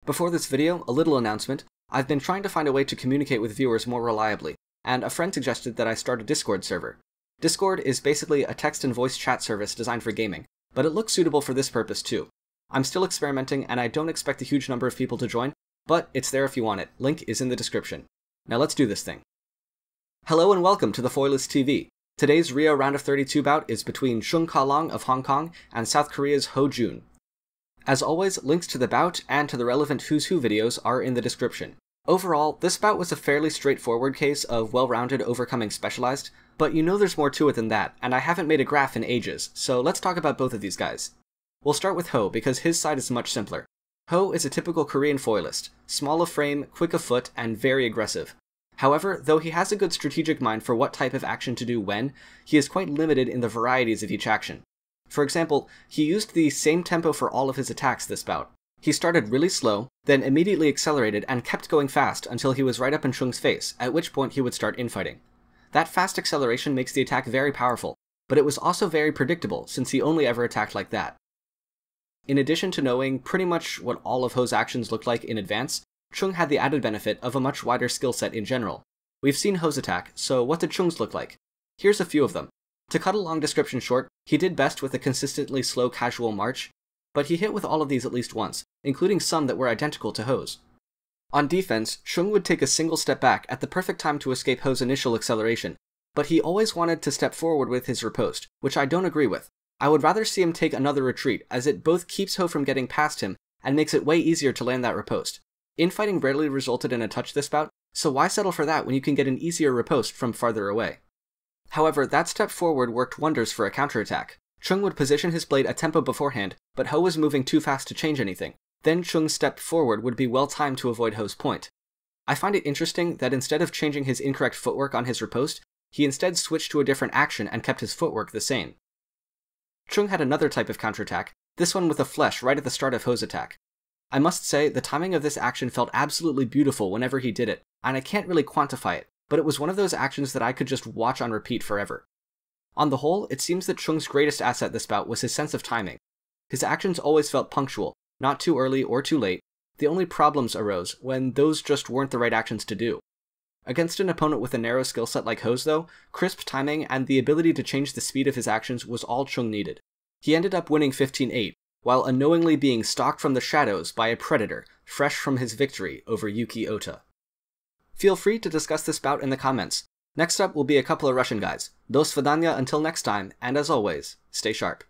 Before this video, a little announcement. I've been trying to find a way to communicate with viewers more reliably, and a friend suggested that I start a Discord server. Discord is basically a text and voice chat service designed for gaming, but it looks suitable for this purpose too. I'm still experimenting and I don't expect a huge number of people to join, but it's there if you want it. Link is in the description. Now let's do this thing. Hello and welcome to the Foilist TV. Today's Rio round of 32 bout is between Cheung of Hong Kong and South Korea's Ho Jun. As always, links to the bout and to the relevant Who's Who videos are in the description. Overall, this bout was a fairly straightforward case of well-rounded overcoming Specialized, but you know there's more to it than that, and I haven't made a graph in ages, so let's talk about both of these guys. We'll start with Ho, because his side is much simpler. Ho is a typical Korean foilist, small of frame, quick of foot, and very aggressive. However, though he has a good strategic mind for what type of action to do when, he is quite limited in the varieties of each action. For example, he used the same tempo for all of his attacks this bout. He started really slow, then immediately accelerated and kept going fast until he was right up in Cheung's face, at which point he would start infighting. That fast acceleration makes the attack very powerful, but it was also very predictable since he only ever attacked like that. In addition to knowing pretty much what all of Ho's actions looked like in advance, Cheung had the added benefit of a much wider skill set in general. We've seen Ho's attack, so what did Cheung's look like? Here's a few of them. To cut a long description short, he did best with a consistently slow casual march, but he hit with all of these at least once, including some that were identical to Ho's. On defense, Cheung would take a single step back at the perfect time to escape Ho's initial acceleration, but he always wanted to step forward with his riposte, which I don't agree with. I would rather see him take another retreat, as it both keeps Ho from getting past him and makes it way easier to land that riposte. Infighting rarely resulted in a touch this bout, so why settle for that when you can get an easier riposte from farther away? However, that step forward worked wonders for a counterattack. Cheung would position his blade a tempo beforehand, but Ho was moving too fast to change anything. Then Cheung's step forward would be well timed to avoid Ho's point. I find it interesting that instead of changing his incorrect footwork on his riposte, he instead switched to a different action and kept his footwork the same. Cheung had another type of counterattack, this one with a flesh right at the start of Ho's attack. I must say, the timing of this action felt absolutely beautiful whenever he did it, and I can't really quantify it, but it was one of those actions that I could just watch on repeat forever. On the whole, it seems that Cheung's greatest asset this bout was his sense of timing. His actions always felt punctual, not too early or too late. The only problems arose when those just weren't the right actions to do. Against an opponent with a narrow skill set like Ho's though, crisp timing and the ability to change the speed of his actions was all Cheung needed. He ended up winning 15-8, while unknowingly being stalked from the shadows by a predator, fresh from his victory over Yuki Ota. Feel free to discuss this bout in the comments. Next up will be a couple of Russian guys. Do svidaniya until next time, and as always, stay sharp.